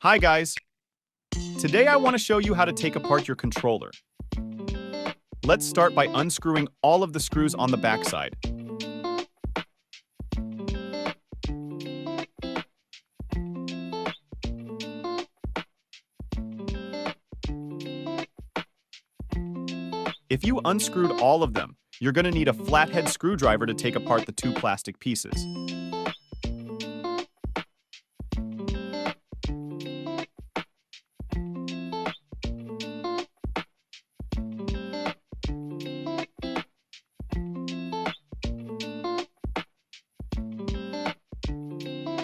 Hi guys! Today I want to show you how to take apart your controller. Let's start by unscrewing all of the screws on the backside. If you unscrewed all of them, you're going to need a flathead screwdriver to take apart the two plastic pieces.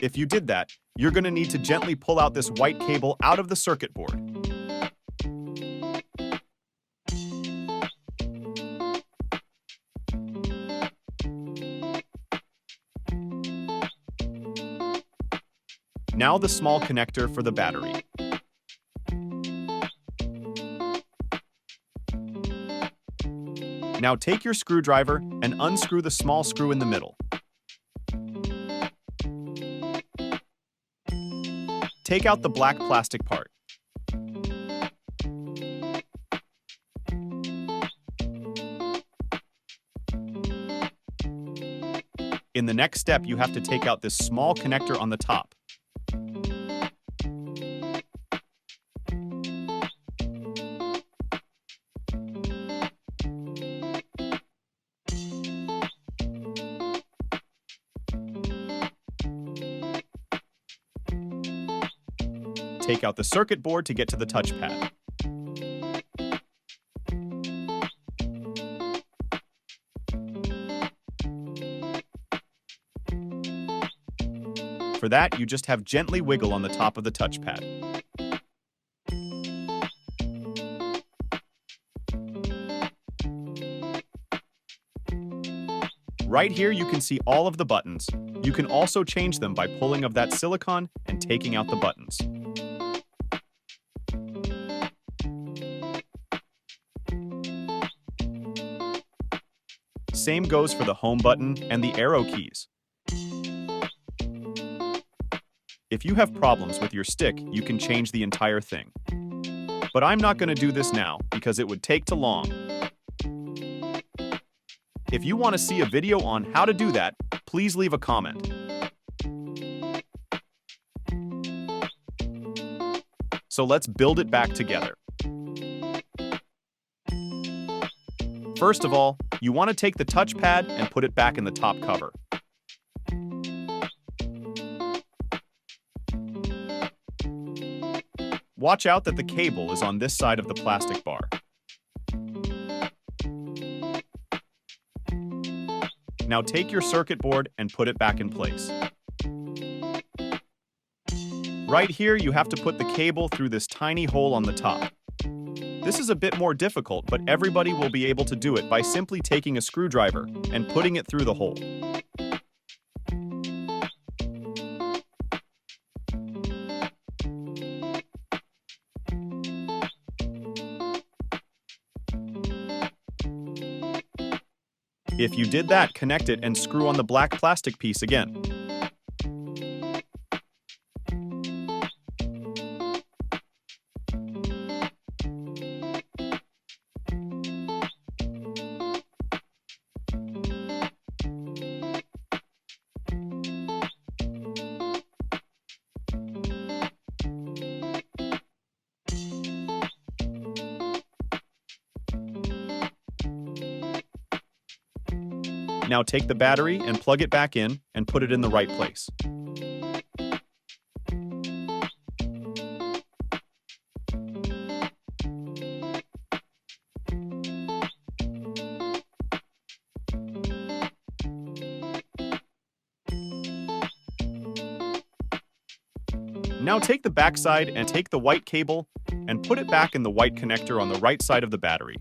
If you did that, you're going to need to gently pull out this white cable out of the circuit board. Now the small connector for the battery. Now take your screwdriver and unscrew the small screw in the middle. Take out the black plastic part. In the next step, you have to take out this small connector on the top. Take out the circuit board to get to the touchpad. For that, you just have gently wiggle on the top of the touchpad. Right here, you can see all of the buttons. You can also change them by pulling of that silicone and taking out the buttons. Same goes for the home button and the arrow keys. If you have problems with your stick, you can change the entire thing. But I'm not going to do this now because it would take too long. If you want to see a video on how to do that, please leave a comment. So let's build it back together. First of all, you want to take the touchpad and put it back in the top cover. Watch out that the cable is on this side of the plastic bar. Now take your circuit board and put it back in place. Right here, you have to put the cable through this tiny hole on the top. This is a bit more difficult, but everybody will be able to do it by simply taking a screwdriver and putting it through the hole. If you did that, connect it and screw on the black plastic piece again. Now take the battery and plug it back in and put it in the right place. Now take the backside and take the white cable and put it back in the white connector on the right side of the battery.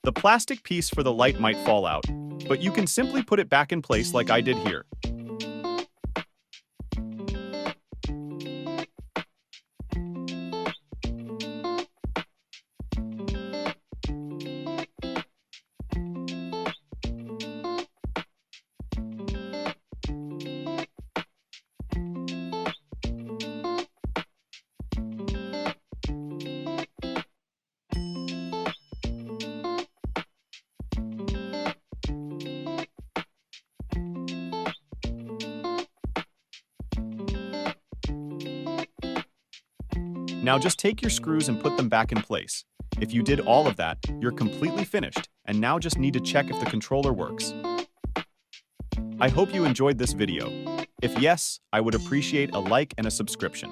The plastic piece for the light might fall out, but you can simply put it back in place like I did here. Now just take your screws and put them back in place. If you did all of that, you're completely finished, and now just need to check if the controller works. I hope you enjoyed this video. If yes, I would appreciate a like and a subscription.